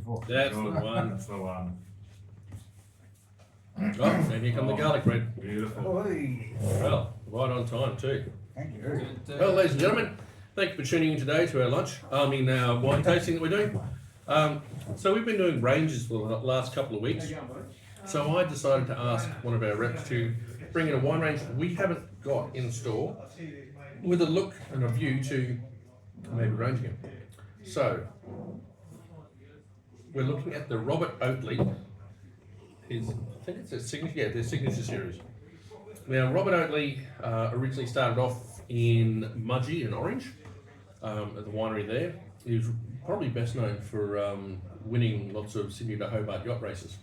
before. That's the one. That's the one. Oh, and here come the garlic bread. Beautiful. Oi. Well, right on time too. Thank you. Well, ladies and gentlemen, thank you for tuning in today to our lunch. Our wine tasting that we're doing. So we've been doing ranges for the last couple of weeks. So I decided to ask one of our reps to bring in a wine range we haven't got in store, with a look and a view to maybe ranging it. So we're looking at the Robert Oatley. I think it's their signature series. Now, Robert Oatley originally started off in Mudgee in Orange, at the winery there. He was probably best known for winning lots of Sydney to Hobart yacht races.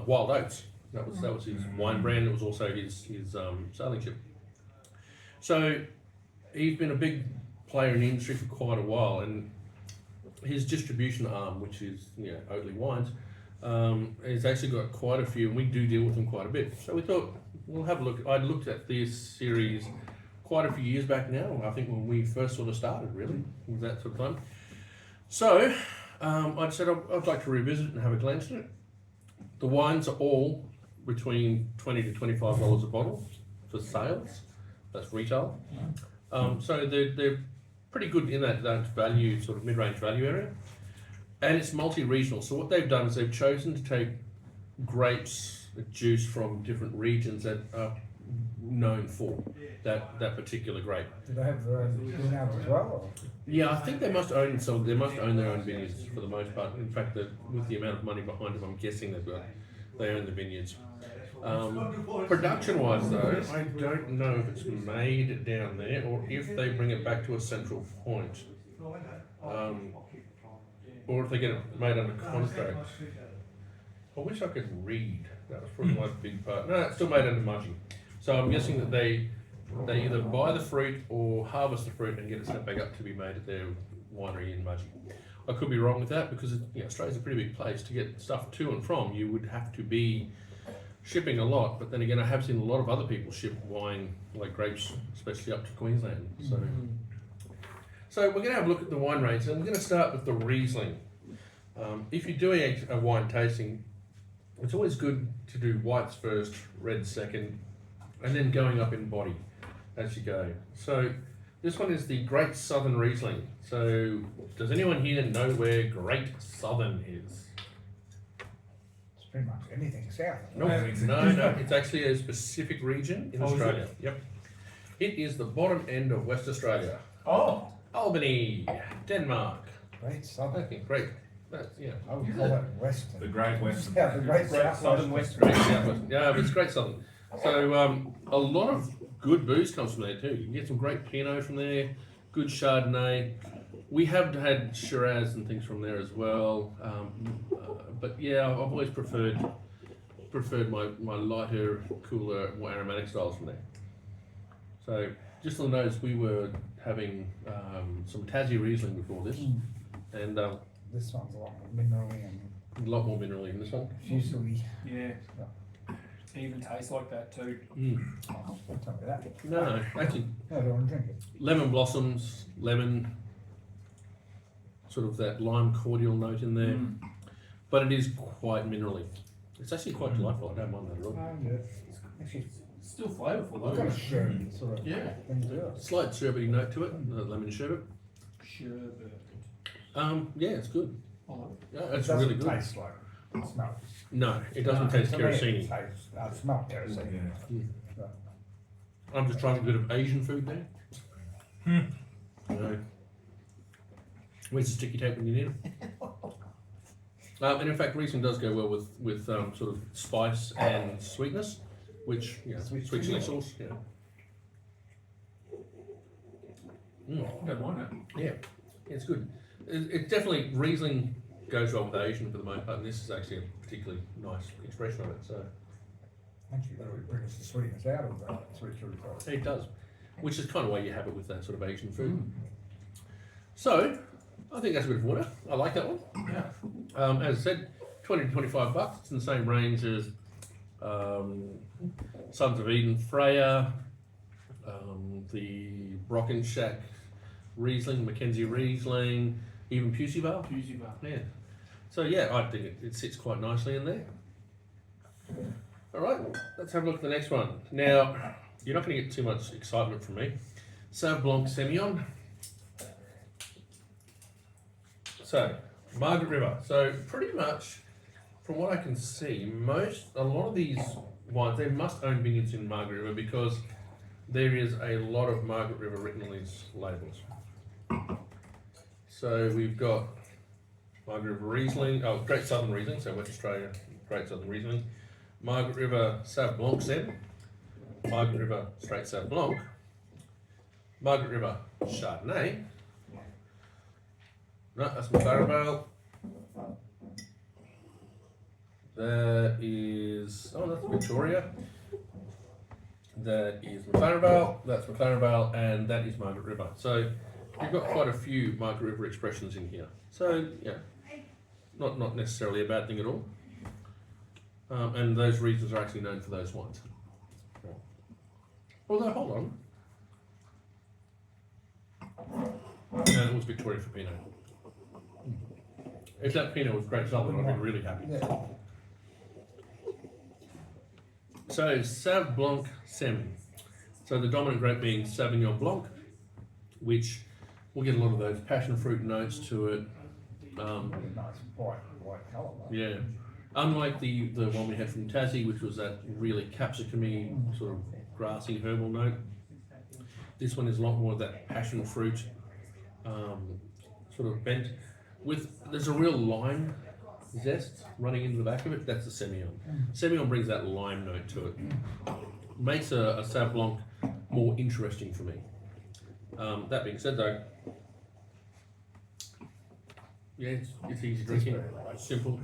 Wild Oats, that was his wine brand. It was also his sailing ship. So he's been a big player in the industry for quite a while, and his distribution arm, which is Oatley Wines, has actually got quite a few, and we do deal with them quite a bit. So we thought we'll have a look. I'd looked at this series quite a few years back now. I think when we first sort of started, really, with that sort of time. So I said I'd like to revisit it and have a glance at it. The wines are all between $20 to $25 a bottle for sales. That's retail. So they're pretty good in that value, sort of mid-range value area. And it's multi-regional. So what they've done is they've chosen to take grapes, juice from different regions that are known for that particular grape. Do they have their own vineyards as well? Or? Yeah, I think they must own some. They must own their own vineyards for the most part. In fact, with the amount of money behind them, I'm guessing they own the vineyards. Production-wise, though, I don't know if it's made down there or if they bring it back to a central point, or if they get it made under contract. I wish I could read. That was probably my big part. No, it's still made under Mudgee. So I'm guessing that they either buy the fruit or harvest the fruit and get it sent back up to be made at their winery in Mudgee. I could be wrong with that because Australia's a pretty big place. To get stuff to and from, you would have to be shipping a lot. But then again, I have seen a lot of other people ship wine, like grapes, especially up to Queensland. So we're going to have a look at the wine range, and we're going to start with the Riesling. If you're doing a wine tasting, it's always good to do whites first, reds second, and then going up in body as you go. So this one is the Great Southern Riesling. So does anyone here know where Great Southern is? It's pretty much anything south. No, it's actually a specific region in Australia. Yep. It is the bottom end of West Australia. Oh. Albany, Denmark. Great southern. Okay, great. I would call it western. The Great Western. Yeah, the Great Southern Western. Great Southwest. Yeah, but it's Great Southern. So a lot of good booze comes from there too. You can get some great Pinot from there, good Chardonnay. We have had Shiraz and things from there as well. But yeah, I've always preferred my lighter, cooler, more aromatic styles from there. So just on the nose, we were having some Tassie Riesling before this, and This one's a lot more minerally and a lot more minerally in this one. fusely. Yeah. It even tastes like that too. Oh, don't tell me that. No, actually, No, I don't want to drink it. lemon blossoms, lemon, sort of that lime cordial note in there, but it is quite minerally. It's actually quite delightful. I don't mind that at all. Yeah. Actually, It's still flavourful it's got though. a sherbet sort of Yeah. thing to it. Slight sherbety note to it, the lemon sherbet. Sherbet. Yeah, it's good. I like it. Yeah, it's It doesn't really good. taste like it smells. No, it doesn't taste To me, kerosene. It tastes, it smells kerosene. But I'm just trying a bit of Asian food there. You know, where's the sticky tape when you need it? And in fact, Riesling does go well with sort of spice and sweetness, which Sweet sweet chili chili. sauce. Yeah. Don't mind it. Yeah, it's good. It definitely Riesling goes well with Asian for the most part, and this is actually a particularly nice expression of it. So actually, that would bring us the sweetness out of that sweet chili sauce. it does, which is kind of why you have it with that sort of Asian food. So I think that's a bit of water. I like that one. Yeah. As I said, $20 to $25. It's in the same range as Sons of Eden, Freya, the Brockenshack Riesling, Mackenzie Riesling, even Pusey Bar. Pusey bar. Yeah. So yeah, I think it sits quite nicely in there. All right, let's have a look at the next one. Now, you're not going to get too much excitement from me. Sauv Blanc Semillon. So, Margaret River. So pretty much, from what I can see, a lot of these wines, they must own vineyards in Margaret River because there is a lot of Margaret River written on these labels. So we've got Margaret River Riesling, Great Southern Riesling, so West Australia, Great Southern Riesling. Margaret River Sauv Blanc Sem, Margaret River Straight Sauv Blanc, Margaret River Chardonnay. No, that's McLaren Vale. That is, that's Victoria. That is McLaren Vale, that's McLaren Vale, and that is Margaret River. So you've got quite a few Margaret River expressions in here. So yeah, not necessarily a bad thing at all. And those regions are actually known for those wines. Although, hold on. No, it was Victoria for Pinot. If that Pinot was Great Southern, I'd be really happy. Yeah. So, Sauv Blanc Sem. So the dominant grape being Sauvignon Blanc, which will get a lot of those passion fruit notes to it. Really nice white colour. Yeah. Unlike the one we had from Tassie, which was that really capsicum-y, sort of grassy herbal note, this one is a lot more of that passion fruit sort of bent. There's a real lime zest running into the back of it. That's the Semillon. Semillon brings that lime note to it. Makes a Sauv Blanc more interesting for me. That being said though, yeah, it's easy drinking, simple,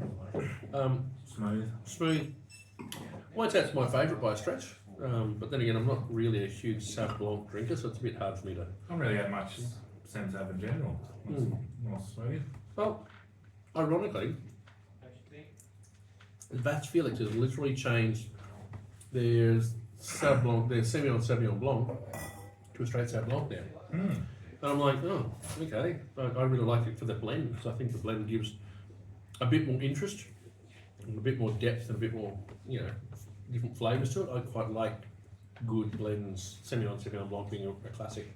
smooth. White Hat's my favourite by a stretch, but then again, I'm not really a huge Sauv Blanc drinker, so it's a bit hard for me to. I don't really have much Sem Sauv in general. More smooth. Well, ironically, Vats Felix has literally changed their Sauv Blanc, their Semillon Sauvignon Blanc to a straight Sauv Blanc now. And I'm like, oh, okay. I really like it for the blend because I think the blend gives a bit more interest, and a bit more depth, and a bit more, different flavours to it. I quite like good blends. Semillon Sauvignon Blanc being a classic.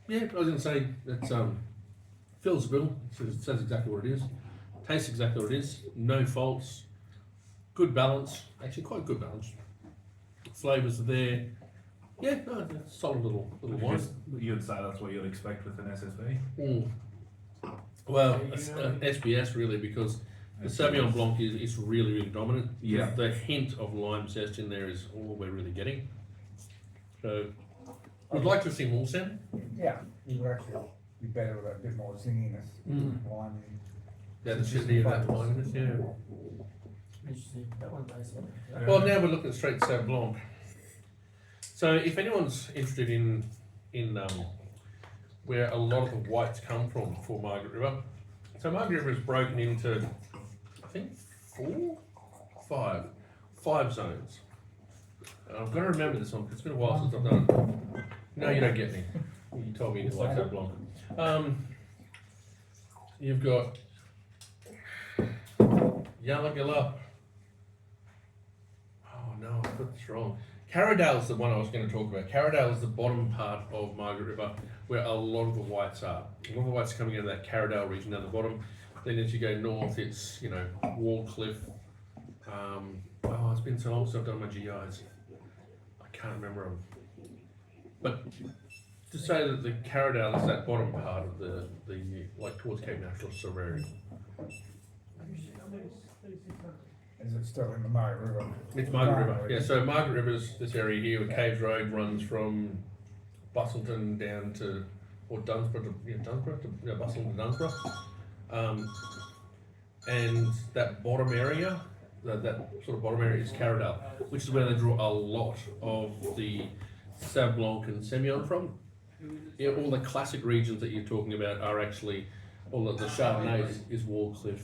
Yeah, I was going to say it's fills the bill. It says exactly what it is. Tastes exactly what it is. No faults. Good balance. Actually, quite good balance. Flavours are there. Yeah, no, it's a solid little wine. You'd say that's what you'd expect with an SSB? Well, SBS really, because the Sauvignon Blanc is really, really dominant. Yeah. The hint of lime zest in there is all we're really getting. So, I'd like to see more Sam. Yeah, you would actually be better with a bit more zinginess. Lime. Yeah, the acidity of that limeness, yeah. Interesting. That one's nice. Well, now we're looking at straight Sauv Blanc. So, if anyone's interested in where a lot of the whites come from for Margaret River, so Margaret River is broken into, I think, five zones. I've got to remember this one because it's been a while since I've done it. No, you don't get me. You told me you didn't like Sauv Blanc. You've got Yalla Gala. Oh no, I got this wrong. Carradale's the one I was going to talk about. Carradale is the bottom part of Margaret River where a lot of the whites are. A lot of the whites are coming out of that Carradale region down the bottom. Then as you go north, it's, Wallcliff. It's been so long since I've done my GIs. I can't remember them. But to say that the Carradale is that bottom part of the like towards Cape Natural Sorority. Is it still in the Margaret River? It's Margaret River. Yeah, so Margaret River's this area here where Caves Road runs from Bustleton down to, or Dunsborough to, Bustleton to Dunsborough. And that bottom area, that sort of bottom area is Carradale, which is where they draw a lot of the Sauv Blanc and Semillon from. Yeah, all the classic regions that you're talking about are actually, all of the Chardonnay is Wallcliff,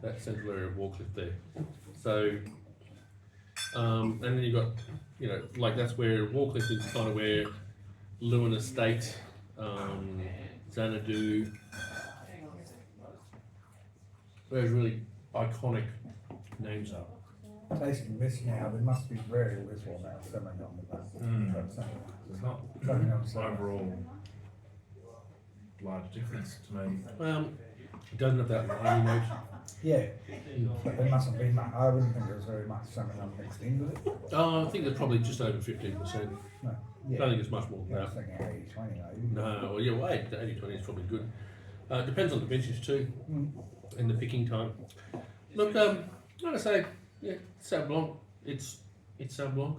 that central area of Wallcliff there. So, and then you've got, like that's where Wallcliff is kind of where Lewin Estate Xanadu. Those really iconic names are. Tasting this now, there must be very little now selling on the back. That's something. There's not Something on sale. overall large difference to me. It doesn't have that limey note. Yeah, but there mustn't be much. I wouldn't think there's very much salmon mixed in with it. I think there's probably just over 15%. No. I Yeah. don't think it's much more Yeah, I than was that. thinking 80-20 maybe. No, well, yeah, well, 80-20 is probably good. Depends on the vintage too, Mm. and the picking time. Look, like I say, yeah, Sauv Blanc. It's Sauv Blanc.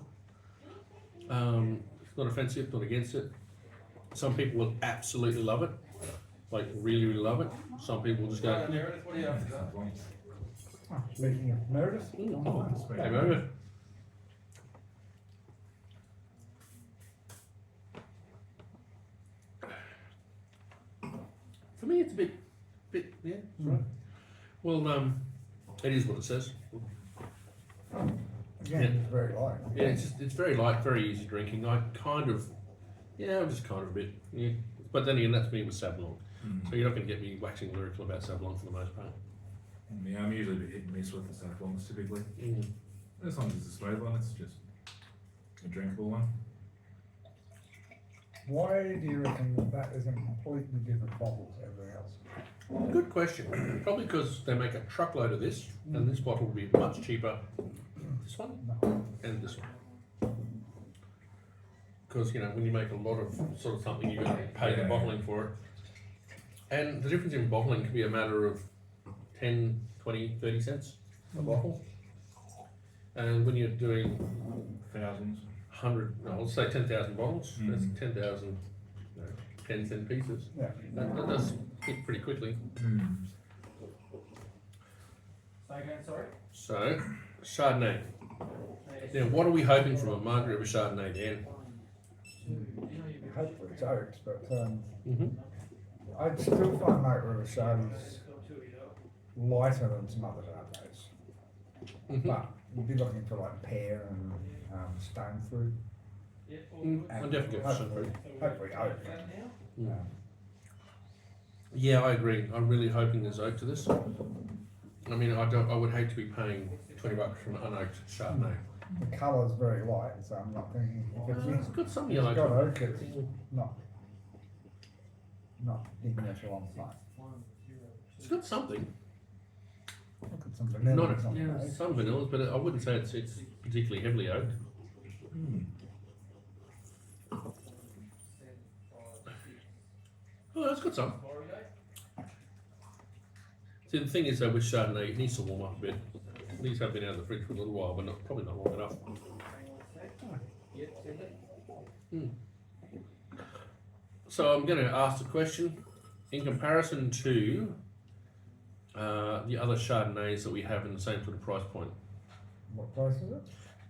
It's not offensive, not against it. Some people will absolutely love it, like really, really love it. Some people will just go, Oh, speaking of Meredith, hey, moment. For me, it's a bit, yeah, it's right. Well, it is what it says. again, Yeah. it's very light. Yeah, it's very light, very easy drinking. I'm just kind of a bit, yeah. But then again, that's me with Sauv Blanc. So you're not going to get me waxing lyrical about Sauv Blanc for the most part. Yeah, I'm usually a bit hit and miss with the Sauv Blancs typically. As long as it's a smooth one, it's just a drinkable one. Why do you reckon that is in completely different bottles to everything else? Good question. Probably because they make a truckload of this, and this bottle will be much cheaper. This one and this one. Because when you make a lot of sort of something, you're going to pay the bottling for it. And the difference in bottling can be a matter of 10, 20, 30 cents a bottle. And when you're doing Thousands. 100, no, let's say 10,000 bottles, that's 10,000 10-cent pieces. Yeah. That does hit pretty quickly. Sorry? So, Chardonnay. Now, what are we hoping from a Margaret of Chardonnay, Dan? Hopefully it's oaks, but Mm-hmm. I'd still find Margaret River Chardonnay's lighter than some other Chardonnays. Mm-hmm. But you'd be looking for like pear and stone fruit. I'll definitely go for some fruit. Hopefully oak. Yeah, I agree. I'm really hoping there's oak to this. I mean, I would hate to be paying $20 for an unoaked Chardonnay. The colour's very light, so I'm not thinking if It's got some it's yellow. got to it. oak, it's not ignitional on site. It's got something. Look at some vanilla. Not or something, eh? some vanillas, but I wouldn't say it's particularly heavily oaked. Oh, it's got some. See, the thing is though with Chardonnay, it needs to warm up a bit. These have been out of the fridge for a little while, but probably not long enough. So I'm going to ask the question, in comparison to the other Chardonnays that we have in the same sort of price point, What price is it?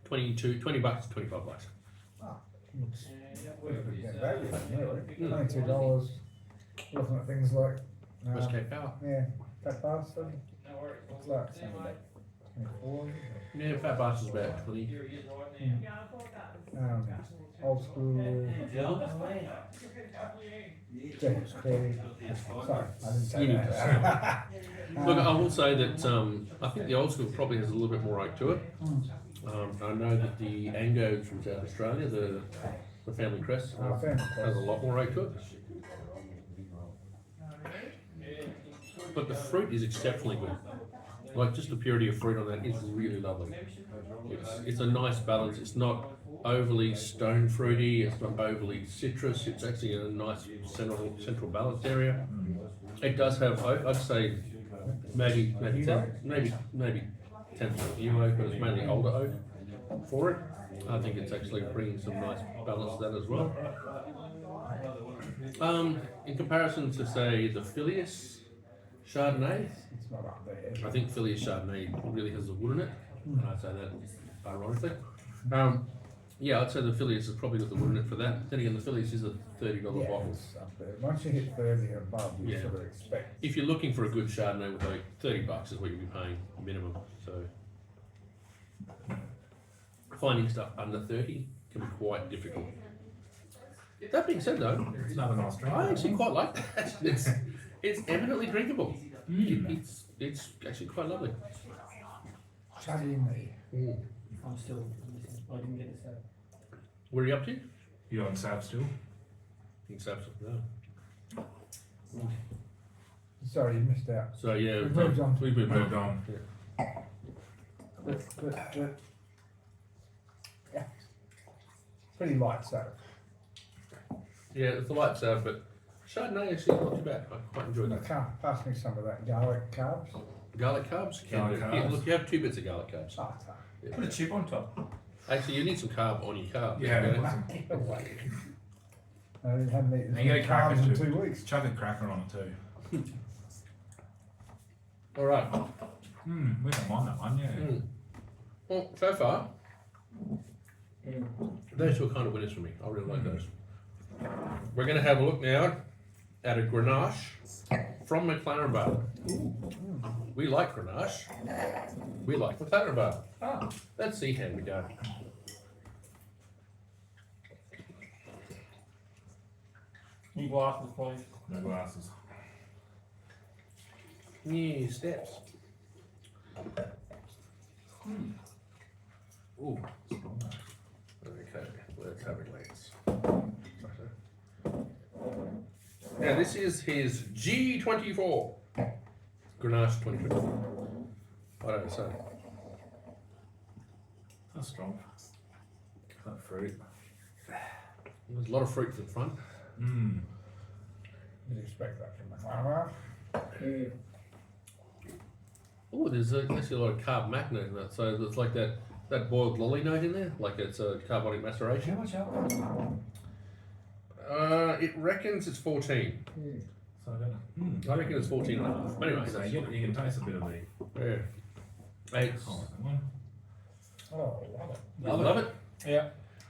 $20 to $25. Ah, looks good value, really. $22. Looking at things like West Cape Power. yeah, Fat Bastard. What's that? Something like 24. Yeah, Fat Bastard's about 20. Old school. James Craig. Sorry, I didn't say You need that. Look, I will say that I think the old school probably has a little bit more oak to it. I know that the Angos from South Australia, the family crest, has a lot more oak to it. But the fruit is exceptionally good. Like just the purity of fruit on that is really lovely. It's a nice balance. It's not overly stone fruity. It's not overly citrus. It's actually in a nice central balanced area. It does have oak. I'd say maybe 10% new oak, but it's mainly older oak for it. I think it's actually bringing some nice balance to that as well. In comparison to say the Filius Chardonnay, It's not up there. I think Filius Chardonnay really has the wood in it. And I say that ironically. Yeah, I'd say the Filius has probably got the wood in it for that. Then again, the Filius is a $30 Yeah, bottle. it's up there. Once you hit 30 and above, you Yeah. sort of expect. If you're looking for a good Chardonnay with like $30 is what you'll be paying minimum. So finding stuff under 30 can be quite difficult. That being said, though, It's another nice drink. I actually quite like that. It's eminently drinkable. It's actually quite lovely. Chuddy in me. I'm still listening. I didn't get this out. Where are you up to? You on Sab still? It's absolutely no. Sorry, you missed out. So yeah, We've moved on. We've moved Moved on. on. Yeah. But, yeah. Pretty light soda. Yeah, it's the light sour, but Chardonnay actually not too bad. I quite enjoyed I that. can't pass me some of that garlic carbs. Garlic carbs? Garlic Here, carbs. look, you have 2 bits of garlic carbs. Oh, no. Yeah. Put a chip on top. Actually, you need some carb on your carb. Yeah. okay? Get away. I haven't eaten And you get a cracker carbs in too. 2 weeks. Chuck a cracker on it too. All right. We don't mind that one, yeah. Well, so far, those two are kind of winners for me. I really like those. We're going to have a look now at a Grenache from McLaren Bar. We like Grenache. We like McLaren Bar. Ah. Let's see how we go. New glasses, please. No glasses. New steps. Ooh, strong. Okay, let's have a glance. Now this is his G24. Grenache 2024. I don't say. That's strong. That fruit. There's a lot of fruit to the front. You'd expect that from McLaren. Oh, there's actually a lot of carb macno in that. So there's like that boiled lolly note in there, like it's a carbonic maceration. How much alcohol? It reckons it's 14. So I don't know. I reckon it's 14 and a half. But anyway, So that's you can taste a bit of the. yeah. It's, I like that one. Oh, love it. I love it. Yeah.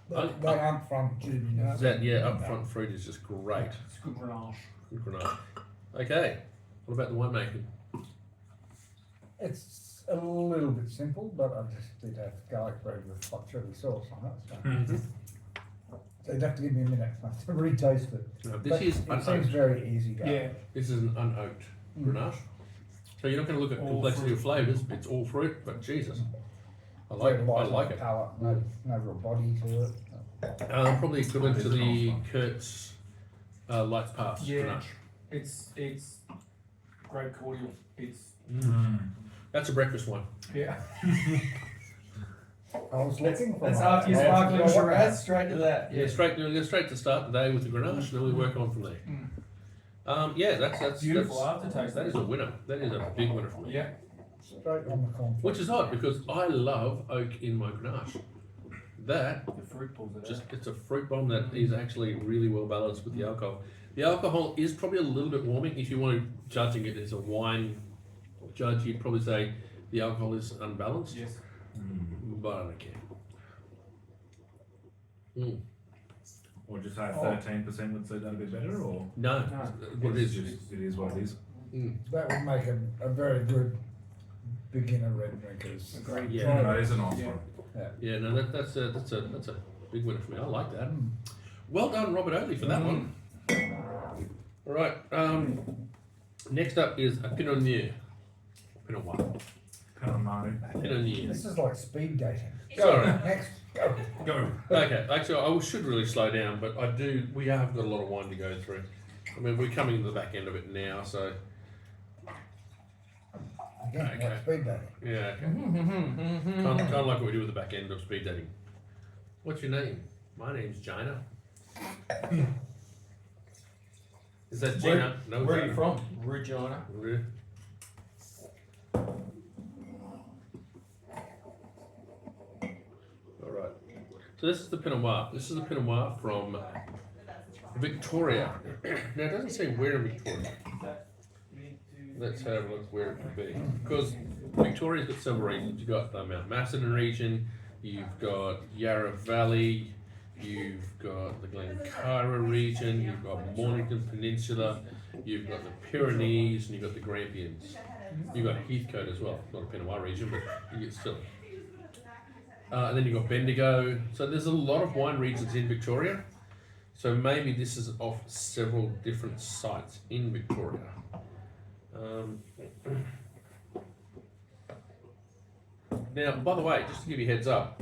That upfront juiciness. That upfront fruit is just great. It's good Grenache. Good Grenache. Okay, what about the winemaking? It's a little bit simple, but I just did have garlic bread with hot chili sauce on it. So you'd have to give me a minute to retaste it. Now, this But is it seems unoaked. very easy going. Yeah. This is an unoaked Grenache. So you're not going to look at All complexity of fruit. flavours. It's all fruit, but Jesus, I Very like light on it. palate, no real body to it. Probably equivalent to the Kurtz Lights Pass Yeah. Grenache. It's great cordial. It's That's a breakfast one. yeah. I was looking for That's one. after your I sparkling forgot what Shiraz, straight to that. Yeah, straight to start the day with the Grenache, and then we work on from there. Yeah, that's Beautiful that's, aftertaste. that is a winner. That is a big winner for me. Yeah. Straight on the cornflakes. Which is odd because I love oak in my Grenache. That The fruit pulls it just out. it's a fruit bomb that is actually really well balanced with the alcohol. The alcohol is probably a little bit warming. If you want to judging it as a wine judge, you'd probably say the alcohol is unbalanced. Yes. But I don't care. Or just say 13% would suit that a bit better, or No, No. what it is it's just it is what it is. That would make a very good beginner red drinkers. Agreed. Yeah. Try That it. is a nice Yeah. one. Yeah, no, that's a big winner for me. I like that. Well done, Robert Oatley, for that one. All right. Next up is a Pinot Noir. Pinot Noir. Pinot Noir. Pinot Noir. This is like speed dating. Sorry. Next, go. Go. Okay. Actually, I should really slow down, but I do. We have got a lot of wine to go through. I mean, we're coming to the back end of it now, so Again, Okay. like speed dating. yeah. Okay. Kind of like what we do with the back end of speed dating. What's your name? My name's Gina. Is that Gina? No, Where are Gina. you from? Regina. Really? Alright. So this is the Pinot Noir. This is the Pinot Noir from Victoria. Now it doesn't say where in Victoria. Let's have a look where it could be. Because Victoria's got several regions. You've got the Mount Macedon region, you've got Yarra Valley, you've got the Glencairn region, you've got Mornington Peninsula, you've got the Pyrenees, and you've got the Grampians. You've got Heathcote as well. Not a Pinot Noir region, but you get still. And then you've got Bendigo. So there's a lot of wine regions in Victoria. So maybe this is off several different sites in Victoria. Now, by the way, just to give you a heads up,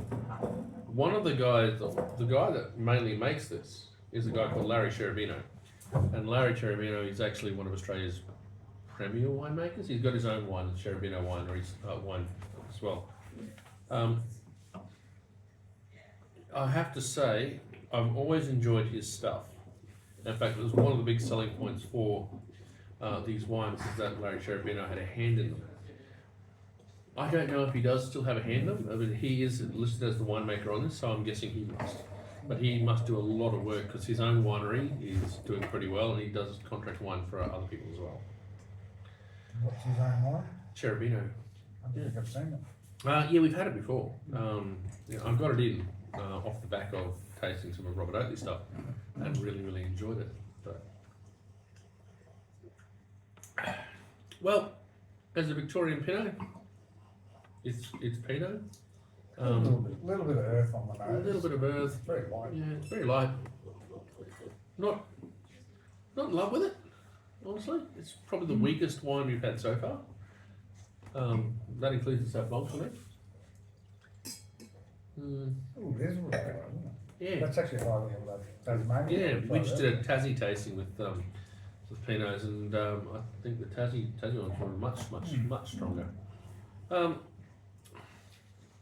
one of the guys, the guy that mainly makes this, is a guy called Larry Cherubino. And Larry Cherubino is actually one of Australia's premier winemakers. He's got his own wine, the Cherubino Wineries wine as well. I have to say, I've always enjoyed his stuff. In fact, it was one of the big selling points for these wines is that Larry Cherubino had a hand in them. I don't know if he does still have a hand in them. I mean, he is listed as the winemaker on this, so I'm guessing he must. But he must do a lot of work because his own winery is doing pretty well, and he does contract wine for other people as well. What's his own wine? Cherubino. I don't think I've seen it. Yeah, we've had it before. Yeah, I got it in off the back of tasting some of Robert Oatley stuff, and really enjoyed it. But well, as a Victorian Pinot, it's Pinot. A little bit of earth on the A nose. little bit of earth. Very light. Yeah, it's very light. Not in love with it, honestly. It's probably the weakest wine we've had so far. That includes the Sauv Blanc for me. Ooh, it is really light, isn't it? Yeah. That's actually higher than that Tasmanian. Yeah, we just did a Tassie tasting with Pinots, and I think the Tassie ones were much stronger.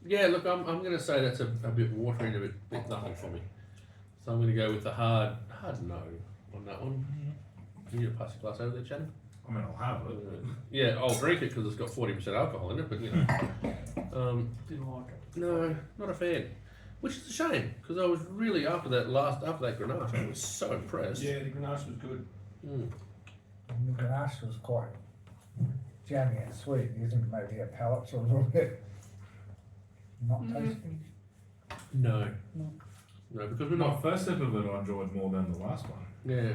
Yeah, look, I'm going to say that's a bit watery and a bit nothing for me. So I'm going to go with the hard no on that one. Can you pass your glass over there, Shannon? I mean, I'll have it. Yeah, I'll drink it because it's got 40% alcohol in it, but you know. Didn't like it. No, not a fan. Which is a shame because I was really after that Grenache, I was so impressed. Yeah, the Grenache was good. Mm. And the Grenache was quite jammy and sweet. You think maybe our palates are a little bit not tasty. No, because we're My not. first sip of it I enjoyed more than the last one. Yeah,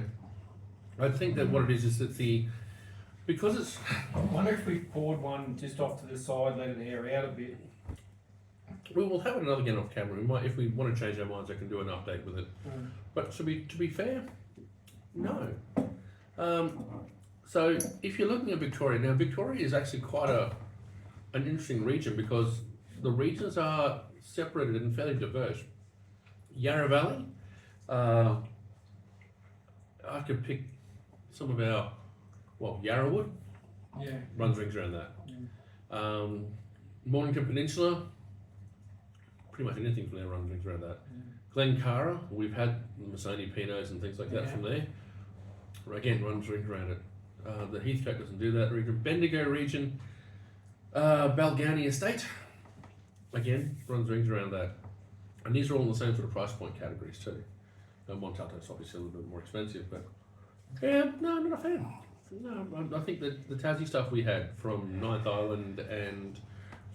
I think that what it is that because it's. I wonder if we poured one just off to the side, let it air out a bit. We will have it another again off camera. We might, if we want to change our minds, I can do an update with it. But to be fair, no. So if you're looking at Victoria now, Victoria is actually quite an interesting region because the regions are separated and fairly diverse. Yarra Valley, I could pick some of our Yarrawood Yeah. runs rings around that. Mornington Peninsula. Pretty much anything from there runs rings around that. Glencara, we've had Masoni Pinots and things like that from there. Again, runs rings around it. The Heathcote doesn't do that region. Bendigo region, Balgownie Estate, again, runs rings around that. And these are all in the same sort of price point categories too. Montato's obviously a little bit more expensive, but yeah, no, I'm not a fan. No, I think that the Tassie stuff we had from Ninth Island and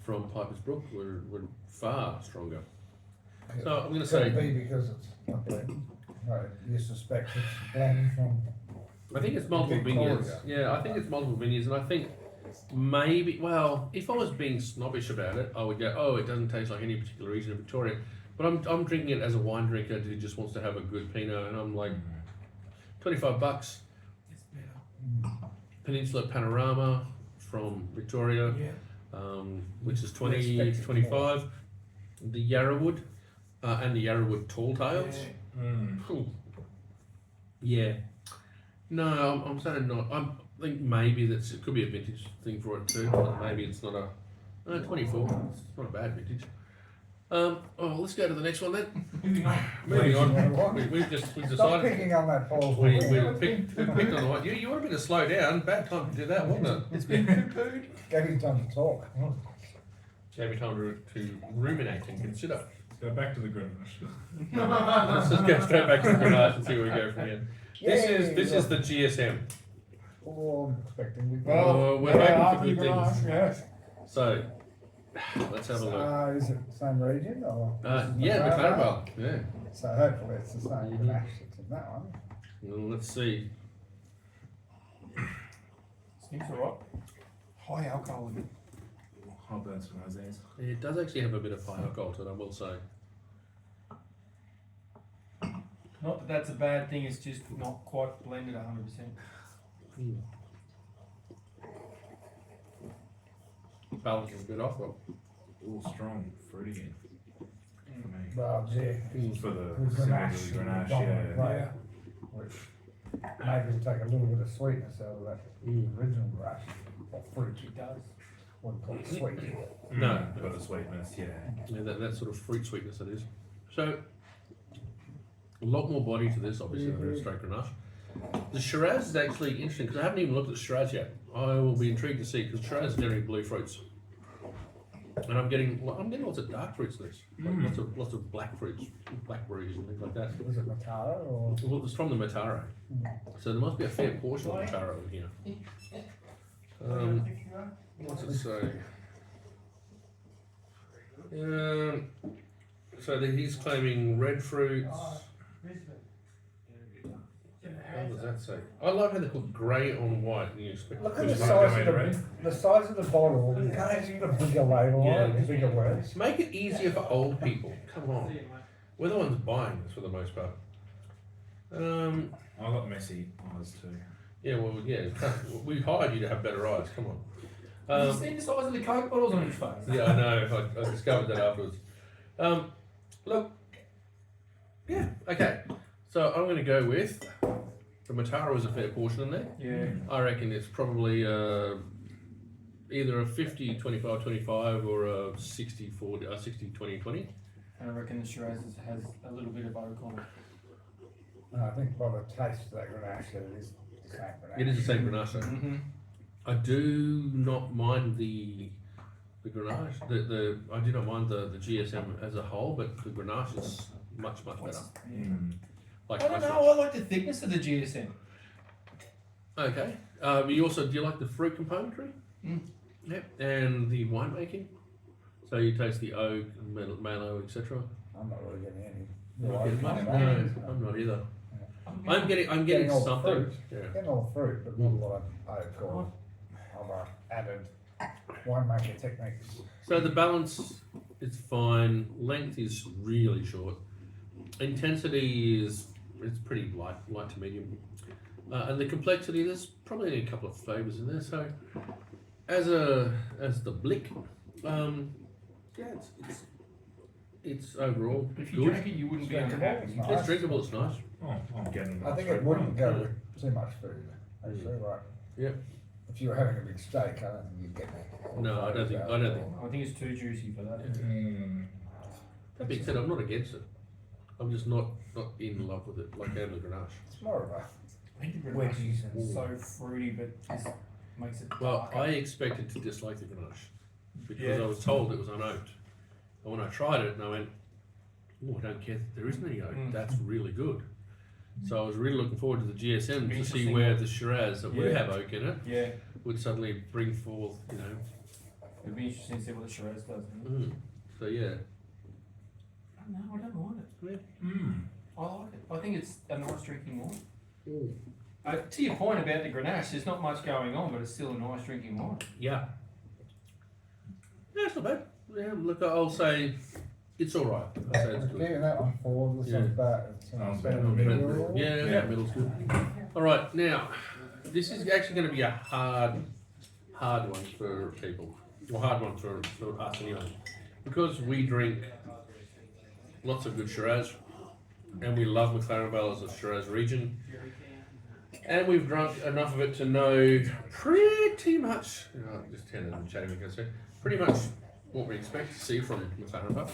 from Piper's Brook were far stronger. So I'm going to say, Could it be because it's a blend? Right, you suspect it's a blend from. I think it's multiple Victoria. vineyards. Yeah, I think it's multiple vineyards, and I think maybe, well, if I was being snobbish about it, I would go, oh, it doesn't taste like any particular region of Victoria. But I'm drinking it as a wine drinker who just wants to have a good Pinot, and I'm like, $25. It's better. Peninsula Panorama from Victoria, Yeah. which is 20 to Expected 25. The Yarrawood and the Yarrawood Tall Tales. Yeah. Yeah. No, I'm saying not. I think maybe it could be a vintage thing for it too. But maybe it's not a 24. It's not a bad vintage. Let's go to the next one then. Moving on. We've just Stop decided picking on that Paul. we picked on the one. You wanted me to slow down. Bad time to do that, wasn't it? It's been poo-pooed. Gave you time to talk. Gave me time to ruminate and consider. Go back to the Grenache. Let's just go straight back to the Grenache and see where we go from here. This is the GSM. Oh, I'm expecting we We're hoping for good things. Yes. So let's have a look. Is it the same region or? Yeah, the Clarabelle. Yeah. So hopefully it's the same Grenache that's in that one. Well, let's see. Sniff's alright. High alcohol in it. I'll burn some rosés. It does actually have a bit of high alcohol to it, I will say. Not that that's a bad thing, it's just not quite blended 100%. Balance is a bit off, but All strong fruit again. For me. Well, yeah. For the With similar Grenache, to Grenache, dominant yeah. flavour, which maybe will take a little bit of sweetness out of that original Grenache, or fruit, It does. wouldn't call it sweet. No. But the sweetness, yeah. yeah, that sort of fruit sweetness it is. So, a lot more body to this, obviously, than a straight Grenache. The Shiraz is actually interesting because I haven't even looked at the Shiraz yet. I will be intrigued to see because Shiraz is generally blue fruits, and I'm getting lots of dark fruits. This lots of black fruits, blackberries and things like that. Was it Matara or? Well, it's from the Mataro, so there must be a fair portion of Mataro in here. What's it say? So that he's claiming red fruits. How does that say? I love how they put grey on white. And you expect Look at Who's the like size that, of the size of the bottle. You can't actually put a bigger label on it, bigger words. Make it easier for old people. Come on, we're the ones buying this for the most part. I got messy eyes too. Yeah, well, yeah. We hired you to have better eyes. Come on. Have you seen the size of the Coke bottles on his face? Yeah, I know. I discovered that afterwards. Look. Yeah. Okay. So I'm going to go with the Mataro is a fair portion in there. Yeah. I reckon it's probably either a 50-25-25 or a 60-40, 60-20-20. And I reckon the Shiraz has a little bit of oak on it. And I think by the taste of that Grenache, it is the same Grenache. It is the same Grenache. Mm-hmm. I do not mind the Grenache. I do not mind the GSM as a whole, but the Grenache is much better. Yeah. Like I don't much- know, I like the thickness of the GSM. Okay. Do you like the fruit componentry? Mm. Yep. And the winemaking. So you taste the oak, mallow, etc. I'm not really getting any. Not getting much. No, No, I'm not either. I'm getting Getting all the something. fruit. Yeah. Getting all the fruit, but not a lot of oak or other added winemaker techniques. So the balance is fine. Length is really short. Intensity is it's pretty light to medium. And the complexity, there's probably a couple of flavours in there. So as the blick, yeah, it's overall If you good. drank it, you wouldn't be Drinkable, unhappy. it's nice. It's drinkable. It's nice. Oh, I'm getting I think it wouldn't go with too much food, actually, right? Yeah. If you were having a big steak, I don't think you'd get that. No, I don't think. I think it's too juicy for that. That being said, I'm not against it. I'm just not in love with it like I am the Grenache. It's more of a I think the Wedges Grenache is and- so fruity, but just makes it Well, darker. I expected to dislike the Grenache because Yeah. I was told it was unoaked. And when I tried it, and I went, "Oh, I don't care. There isn't any oak. Mm. That's really good." So I was really looking forward to the GSM to see Interesting. where the Shiraz that would Yeah. have oak in it Yeah, would suddenly bring forth, it'd be interesting to see what the Shiraz does. So yeah. No, I don't mind it. Mm. I like it. I think it's a nice drinking wine. To your point about the Grenache, there's not much going on, but it's still a nice drinking wine. Yeah. Yeah, it's not bad. Yeah, look, I'll say it's all right. I'll say it's good. Giving that one forward, this one's better. Sounds better better. than middle. Yeah, middle's good. All right, now this is actually going to be a hard one for people, or hard one for us anyway, because we drink lots of good Shiraz, and we love McLaren Vale as a Shiraz region, and we've drunk enough of it to know pretty much. Just turn and chatting because pretty much what we expect to see from McLaren Vale.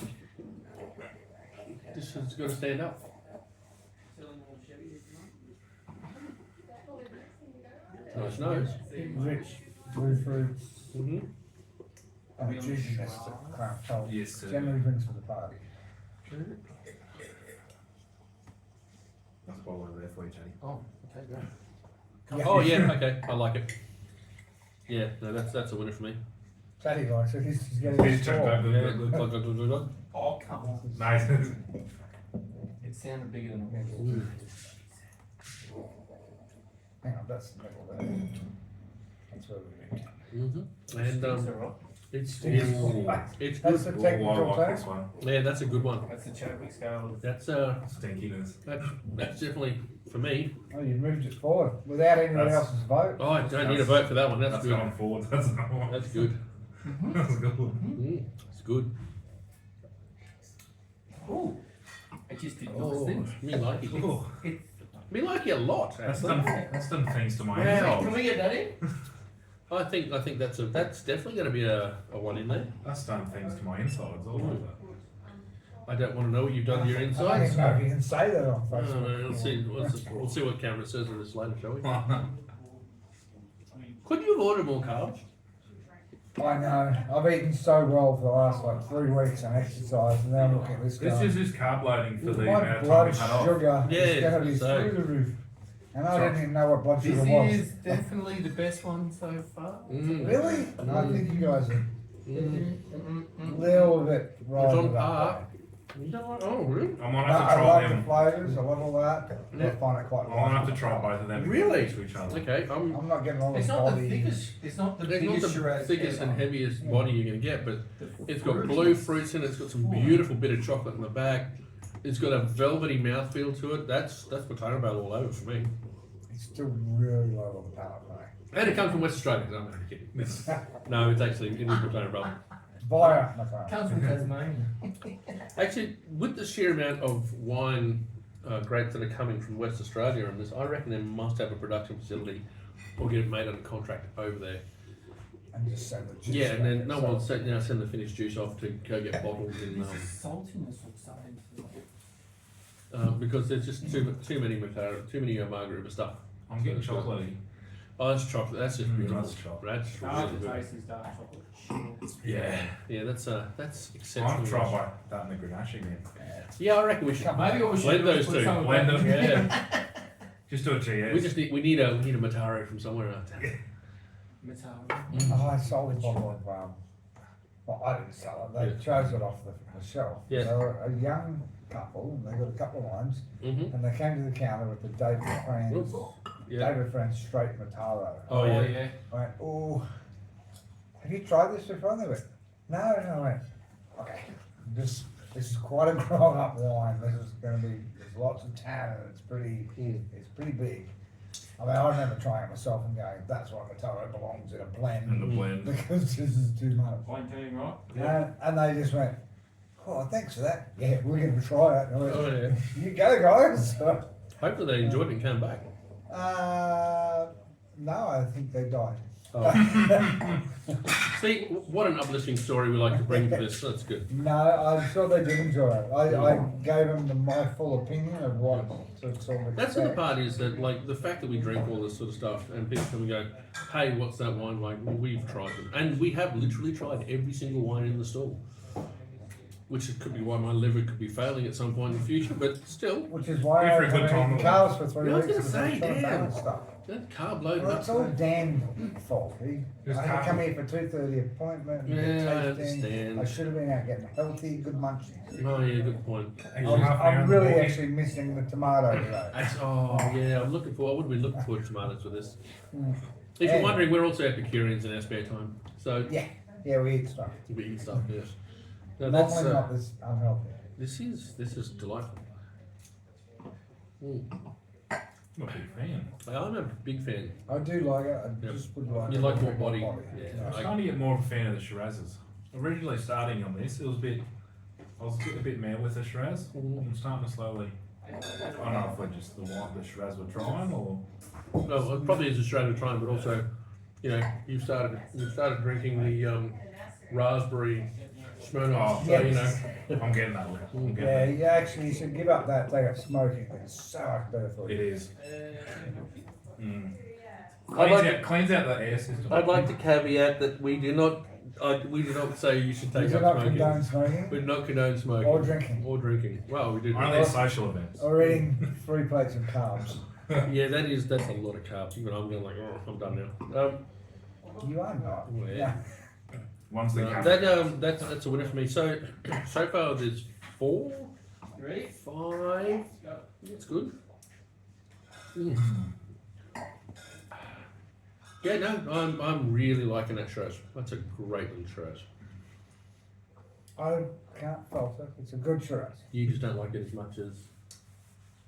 This has got to stand up. Nice nose. Rich blue fruits Mm-hmm. and juiciness that Crown Cold Yes, sir. generally brings to the party. That's all over there for you, Teddy. Oh, okay, great. Yeah. Oh yeah, okay, I like it. Yeah, no, that's a winner for me. Paddy likes it, he's getting a He's turned score. back. Yeah, glug, glug, glug, glug, glug. Oh, come on. Nice. It sounded bigger than it was. Hang on, that's the middle there. That's where we need. Mm-hmm. And It's all right. It's It's it's That's good. the Oh, technical I like term. this one. Yeah, that's a good one. That's the Chadwick scale. That's Stinkiness. that's definitely for me. Oh, you moved it forward without anyone That's- else's vote. Oh, I don't need a vote for that one. That's That's good. going forward. That's another one. That's good. That's good. It's good. Ooh, I just did Oh, those things. me like it. Oh, Me like it a lot. that's Actually. done things to my Wow. insides. Can we get that in? I think that's definitely going to be a one in there. That's done things to my insides. All over. I don't want to know what you've done to your I don't insides. even know if you can say that on No, Facebook. no, we'll see what camera says of this later, shall we? Could you have ordered more carbs? I know. I've eaten so well for the last like 3 weeks on exercise, and now I'm looking at this This going, is just carb loading for the my amount of time blood we cut off. sugar Yeah, is going to be so- through the roof. And I So- didn't even know what blood This sugar was. is definitely the best one so far. Really? I think you guys are Mm. a little bit It's wrong on with that. par. You don't like, oh, really? I might No, have to I try like the them. flavours, I love all that. Yeah. I find it quite I might have to try both of them. to Really? get to each other. Okay, I'm not getting all the It's not the body. thickest. It's not the It's not biggest the Shiraz thickest and ever. heaviest body you're going to get, but it's got blue fruits in it. It's got some beautiful bit of chocolate in the back. It's got a velvety mouthfeel to it. That's potato barrel all over for me. It's still really low on the palate, mate. And it comes from West Australia. No, I'm only kidding. No, it's actually it is potato barrel. Via McLaren. Comes from Tasmania. Actually, with the sheer amount of wine grapes that are coming from West Australia on this, I reckon they must have a production facility or get it made under contract over there. And just send the juice. Yeah, and then back. no So- one send the finished juice off to go get bottled in There's a saltiness or something. because there's just too many Margaret stuff. I'm getting So it's good. chocolatey. Oh, that's chocolate. That's just Mm, beautiful. that's chocolate. That's Dark really good. taste is dark chocolate. Yeah. Yeah, that's I exceptional. want to try that in the Grenache again. Yeah, I reckon we should Maybe what we should blend do is those put two. some of Blend that- them. Yeah, Just do a GS. we need a Mataro from somewhere out there. Metal. Oh, I sold a bottle of, well, I didn't sell it, they chose it off the shelf. Yeah. They were a young couple, and they got a couple of wines, Mm-hmm. and they came to the counter with the David Franz, Yeah. David Franz straight Mataro. Oh, yeah. I went, oh, have you tried this before? And they went, no, I went, okay, this is quite a grown up wine, this is gonna be, there's lots of tannin, it's pretty big. I mean, I remember trying it myself and going, that's why Mataro belongs in a blend, in the blend. because this is too much. Plain tune, right? And they just went, oh, thanks for that, yeah, we're gonna try it. And I went, Oh yeah. you go guys. Hopefully they enjoyed it and came back. No, I think they died. Oh. See, what an uplifting story we like to bring to this. That's good. No, I'm sure they did enjoy it. I gave them my full opinion of what to sort of That's the expect. part is that like the fact that we drink all this sort of stuff and people come and go, hey, what's that wine like? Well, we've tried them, and we have literally tried every single wine in the stall. Which could be why my liver could be failing at some point in the future, but still, Which is why Good I for a good was time eating to cars for 3 Yeah, I was weeks. gonna say, trying to damn. balance stuff. that carb load Well, up. it's all Dan's fault. Just I had to carb- come here for 2:30 appointment. Yeah, I tasting. understand. I should have been out getting healthy, good munchies. Oh yeah, good point. I'm really actually missing the tomato today. Oh yeah, I'm looking forward. I would have been looking forward to tomatoes for this. Mm. If you're Yeah. wondering, we're also Epicureans in our spare time, so Yeah, we eat stuff. we eat stuff. Yes. No, that's Normally not this unhealthy. this is delightful. Mm. I'm a big fan. I'm a big fan. I do like it. I Yep. just would like. You a like little more bit body. Yeah. I'm starting to get more of a fan of the Shirazes. Originally starting on this, I was getting a bit mad with the Shiraz. I'm starting to slowly. I don't know if we're just the Shiraz we're trying or. Well, it probably is a straight of trying, but also, you know, you've started drinking the raspberry Smirnoff, Oh, so you know. yes. I'm getting that one. I'm getting Yeah, that. you actually should give up that. Take up smoking. It's so much better for It you. is. Mm. I'd like Cleans out the air system. I'd like to caveat that we do not say you should You take do up not smoking. condone smoking We do not condone smoking or drinking or drinking. Well, we do. Only social events. or eating 3 plates of carbs. Yeah, that's a lot of carbs. Even I'm going like, oh, I'm done now. You are not. Well, yeah. Once they come. That's a winner for me. So far there's 4, Ready? 5. It's good. Mm. Yeah, no, I'm really liking that Shiraz. That's a great little Shiraz. I can't fault it. It's a good Shiraz. You just don't like it as much as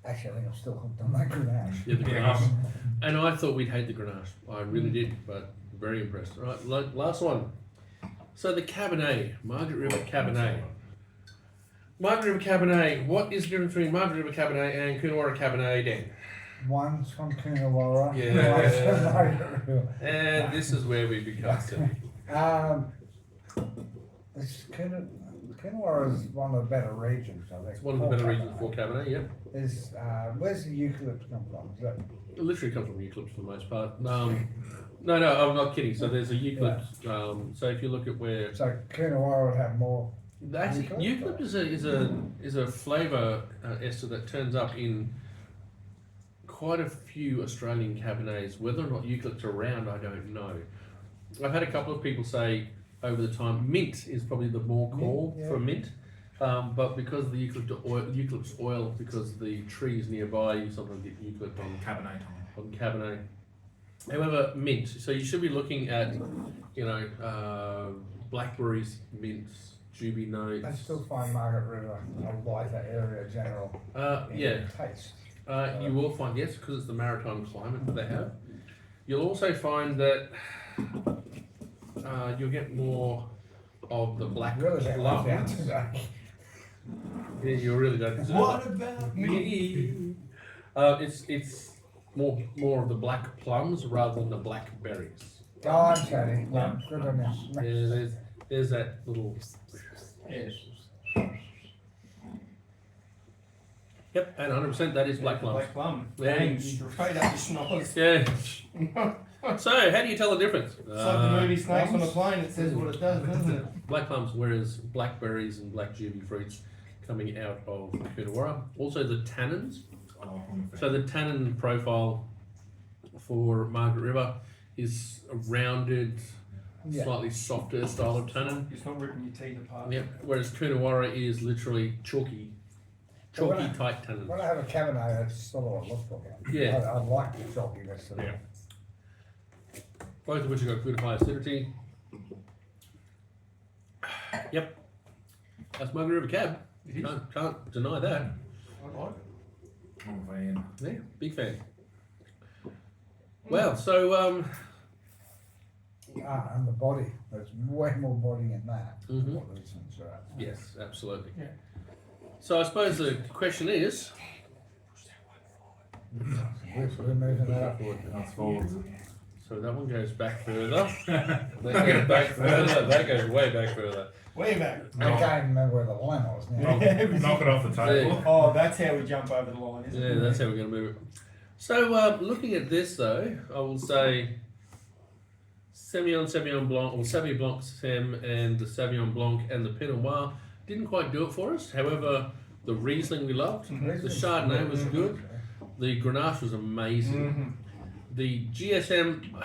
Actually, I think I'm still hooked on that Grenache. the Yeah. Grenache. And I thought we'd hate the Grenache. I really did, but very impressed. All right, last one. So the Cabernet, Margaret River Cabernet. Margaret River Cabernet. What is the difference between Margaret River Cabernet and Coonawarra Cabernet, Dan? One's from Coonawarra. Yeah. One's from Margaret River. And this is where we become silly. Coonawarra is one of the better regions, I think. It's one of the better regions for Cabernet, yeah. Where's the eucalyptus come from? Is that It literally comes from eucalyptus for the most part. No, I'm not kidding. So there's a eucalyptus. So if you look at where so Coonawarra would have more? actually eucalyptus is a flavour ester that turns up in quite a few Australian Cabernets. Whether or not eucalyptus are around, I don't know. I've had a couple of people say over the time mint is probably the more call Yeah. for mint. But because of the eucalyptus oil, because the trees nearby, you sometimes get eucalyptus Cabernet. on Cabernet. However, mint. So you should be looking at, blackberries, mints, juby notes. I still find Margaret River a lighter area general. in Yeah. Taste. You will find, yes, because it's the maritime climate that they have. You'll also find that you'll get more of the black Really don't like that plums. today. Yeah, you really don't. What about me? It's more of the black plums rather than the blackberries. Oh, I'm chatting. Yeah, good on Yeah, you. there's that little. Yes. Yep, and 100% that is black plums. Black plum. Yeah. Bang, straight up your schnoz. Yeah. So, how do you tell the difference? It's like the movie Snakes on a Plane, it says what it does, doesn't it? Black plums, whereas blackberries and black juby fruits coming out of Coonawarra. Also the tannins. Oh, So the tannin profile for Margaret River is a rounded, Yeah. slightly softer style of tannin. It's not ripping your teeth apart. Yep. Whereas Coonawarra is literally chalky tight tannin. When I have a Cabernet, that's sort of what I look for. Yeah. I like the chalkiness of it. Yeah. Both of which have got good high acidity. Yep. That's Margaret River Cab. It is. Can't deny that. I like it. I'm a fan. Yeah, big fan. Well, so And the body, there's way more body in that. Mhm. What there is in Shiraz. yes, absolutely. Yeah. So I suppose the question is, We're moving that up. That's forward. so that one goes back further. That goes back further. That goes way back further. Way back. I can't remember where the line was now. Knock it off the table. Oh, that's how we jump over the line, isn't Yeah, it? that's how we're going to move it. So looking at this though, I will say Sauvignon Blanc, or Sauvignon Blanc Sem, and the Sauvignon Blanc and the Pinot Noir didn't quite do it for us. However, the Riesling we loved, the Chardonnay was good, the Grenache was amazing. Mhm. The GSM,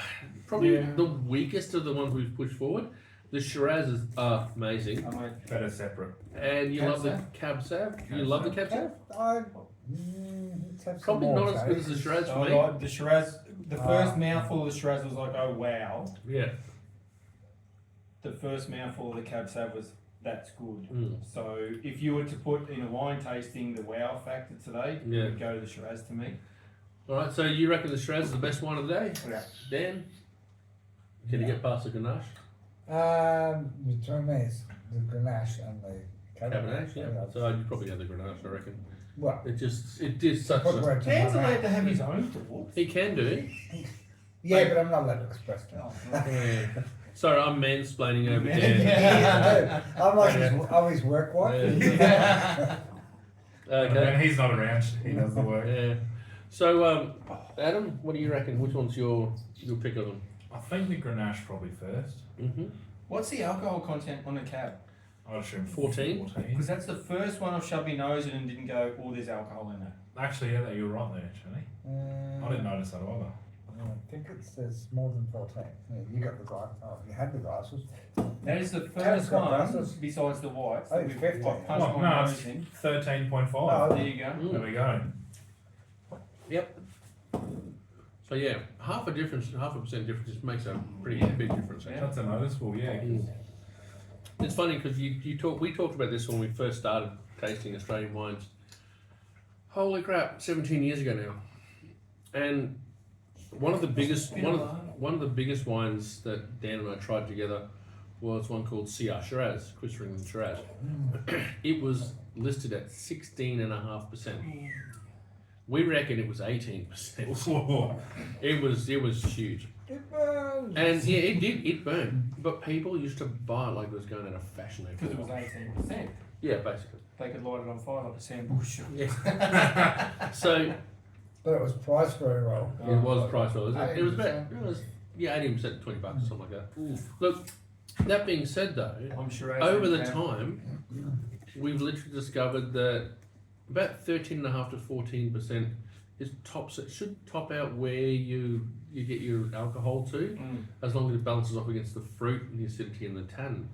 probably Yeah. the weakest of the ones we've pushed forward. The Shirazes are amazing, I might- Better separate. and you Cab love the Sav? Cab Sav. You love the Cab Sav. Let's have some Probably more, not as Jay. good as the Shiraz I for me. like the Shiraz. The first Ah. mouthful of the Shiraz was like, oh wow. Yeah. The first mouthful of the Cab Sav was, that's good. Mm. So if you were to put in a wine tasting the wow factor today, Yeah. it would go to the Shiraz to me. All right. So you reckon the Shiraz is the best one of the day, Yeah. Dan? Can you get past the Grenache? Between me, it's the Grenache and the Cabernet, yeah. So I'd probably have the Grenache, I reckon. Well, It is such put a. words in Dan's my allowed mouth. to have his own thoughts. He can do. Yeah, but I'm not allowed to express that. Yeah. Sorry, I'm mansplaining over Yeah. Dan. Yeah, I'm like his work wife. Yeah. Okay. And he's not around. He does the work. Yeah. So, Adam, what do you reckon? Which one's your pick of them? I think the Grenache probably first. Mm-hmm. What's the alcohol content on the Cab? I'd assume 14? 14. Because that's the first one I've shoved my nose in and didn't go, oh, there's alcohol in that. Actually, yeah, you were right there, actually. I didn't notice that either. I think it says more than 14. Yeah, you got the glass. Oh, you had the glasses. That is the Cab's first got one, glasses. besides the whites, Oh, that we've 15. punched Oh, my no, nose it's in. 13.5. Oh, There you go. There we go. Yep. So yeah, half a percent difference just makes a pretty big difference. Actually. That's a noticeable, yeah. 'Cause It's funny because we talked about this when we first started tasting Australian wines. Holy crap, 17 years ago now, and one of the biggest wines that Dan and I tried together was one called CR Shiraz, Chris Ringland Shiraz. It was listed at 16.5%. We reckon it was 18%. Whoa. It was huge. It burns. And yeah, it burned. But people used to buy it like it was going out of fashion. Because it was 18%. Yeah, basically. They could light it on fire like a sandbush. Yeah. So But it was priced very well. it was price well. It was about 18%. 18%, $20, something like that. Look, that being said though, I'm sure over the time, we've literally discovered that about 13.5 to 14% is tops. It should top out where you get your alcohol to, as long as it balances off against the fruit and the acidity and the tannin.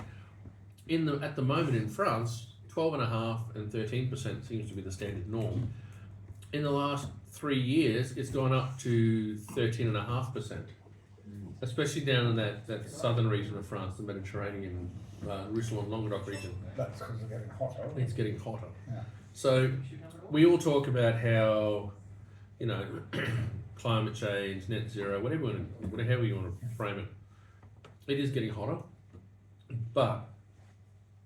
At the moment in France, 12.5 and 13% seems to be the standard norm. In the last 3 years, it's gone up to 13.5%, especially down in that southern region of France, the Mediterranean, Roussillon, Languedoc region. That's because it's getting hotter. It's getting hotter. Yeah. So we all talk about how, climate change, net zero, whatever you want to frame it. It is getting hotter, but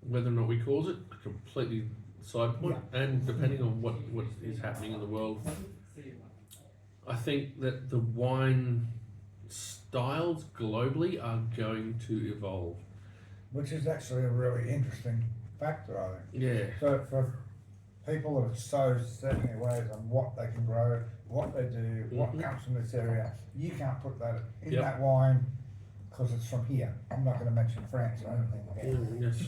whether or not we cause it, a completely side point, and depending on what is happening in the world, I think that the wine styles globally are going to evolve. Which is actually a really interesting factor, I think. Yeah. For people that are so set in their ways on what they can grow, what they do, what comes from this area, you can't put that in that wine because it's from here. I'm not going to mention France or anything. Yes.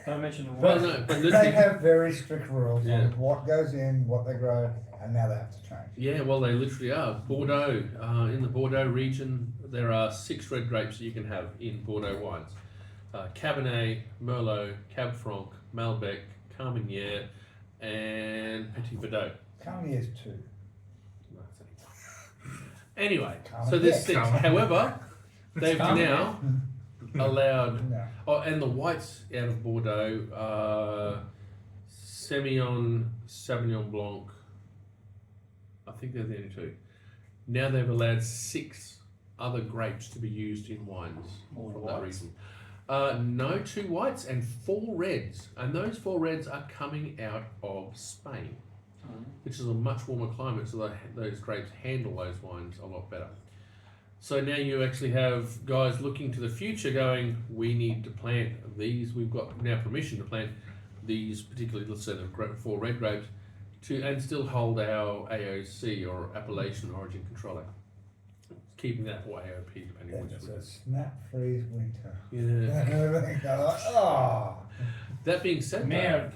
Don't mention the Well, wine. no, but They have very strict rules Yeah. on what goes in, what they grow, and now they have to change. Yeah, well, they literally are. Bordeaux, in the Bordeaux region, there are 6 red grapes that you can have in Bordeaux wines. Cabernet, Merlot, Cab Franc, Malbec, Carmenere, and Petit Verdot. Carmenere is 2. Anyway, so there's 6. Carmenere. However, they've Carmenere. now allowed... No. Oh, and the whites out of Bordeaux, Semillon, Sauvignon Blanc, I think they're the only 2. Now they've allowed 6 other grapes to be used in wines More from whites? that region. No, 2 whites and 4 reds, and those 4 reds are coming out of Spain, which is a much warmer climate, so those grapes handle those wines a lot better. So now you actually have guys looking to the future going, we need to plant these, we've got now permission to plant these, particularly, let's say the 4 red grapes, and still hold our AOC or Appellation Origin Control Act. Keeping that or AOP, depending on Then which it's a one. snap freeze winter. Yeah. Oh. That being said, Man.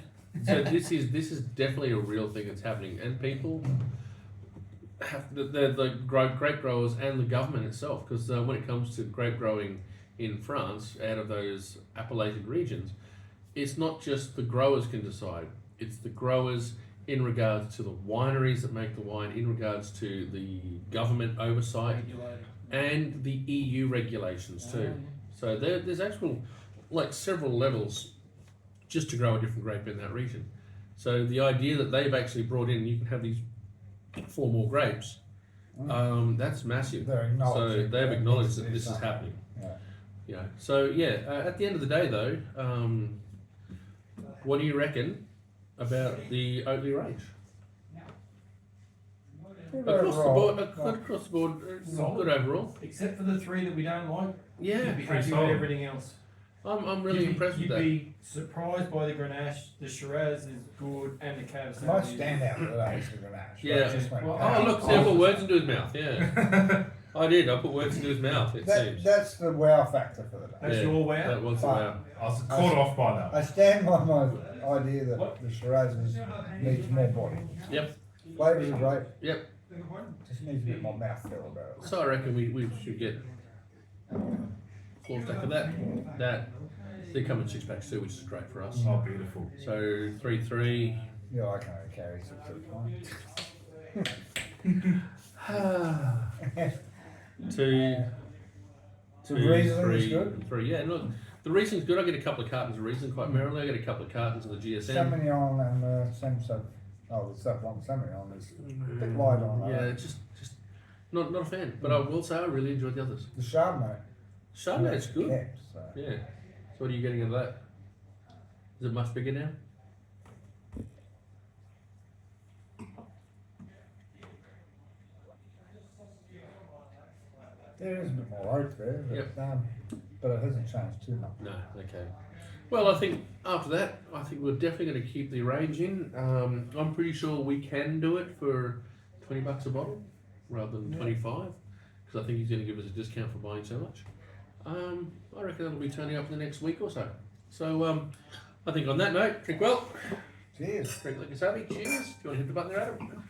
so this is definitely a real thing that's happening, and people have the grape growers and the government itself, because when it comes to grape growing in France, out of those appellated regions, it's not just the growers can decide; it's the growers in regards to the wineries that make the wine, in regards to the government oversight, and the EU regulations too. So there's actual, several levels just to grow a different grape in that region. So the idea that they've actually brought in, you can have these 4 more grapes, that's massive. They're So acknowledging they've that acknowledged needs to that be this is something. happening. Yeah. So at the end of the day though, what do you reckon about the Oatley range? Good Across the overall, board, across the board, good overall. Except for the 3 that we don't like. Yeah, You'd be happy with solid. everything else. I'm really impressed with You'd that. be surprised by the Grenache. The Shiraz is good, and the Cab Sav Most is- standout today is the Grenache. Yeah. That just went Well, past. Oh look, see, I put words into his mouth. Yeah, I did. I put words into his mouth. It seems. That's the wow factor for the day. That's Yeah, your wow. That was the But- wow. I was caught off by that. I stand by my idea that the Shiraz needs more body. Yep. Flavours are great, Yep. just needs a bit more mouthfeel about it. So I reckon we should get 4 stack of that. They come in 6 packs too, which is great for us. Oh, beautiful. So 3-3. Yeah, I can only carry 6 at a time. Two, So two, Riesling is three, good. three. Yeah, look, the Riesling's good. I get a couple of cartons of Riesling quite merrily. I get a couple of cartons of the GSM. Semillon and the Semsov. Oh, the stuff one Semillon is a bit light on that. Yeah, it's just not a fan. But I will say I really enjoyed the others. The Chardonnay. Chardonnay's good. Kept, so. Yeah. So what are you getting of that? Is it much bigger now? There is a bit more oak there, but, Yep. But it hasn't changed too much. No. Okay. Well, I think after that, I think we're definitely going to keep the range in. I'm pretty sure we can do it for $20 a bottle rather than 25, because I think he's going to give us a discount for buying so much. I reckon that'll be turning up in the next week or so. So I think on that note, drink well, Cheers. drink like a savvy. Cheers. Do you want to hit the button there, Adam?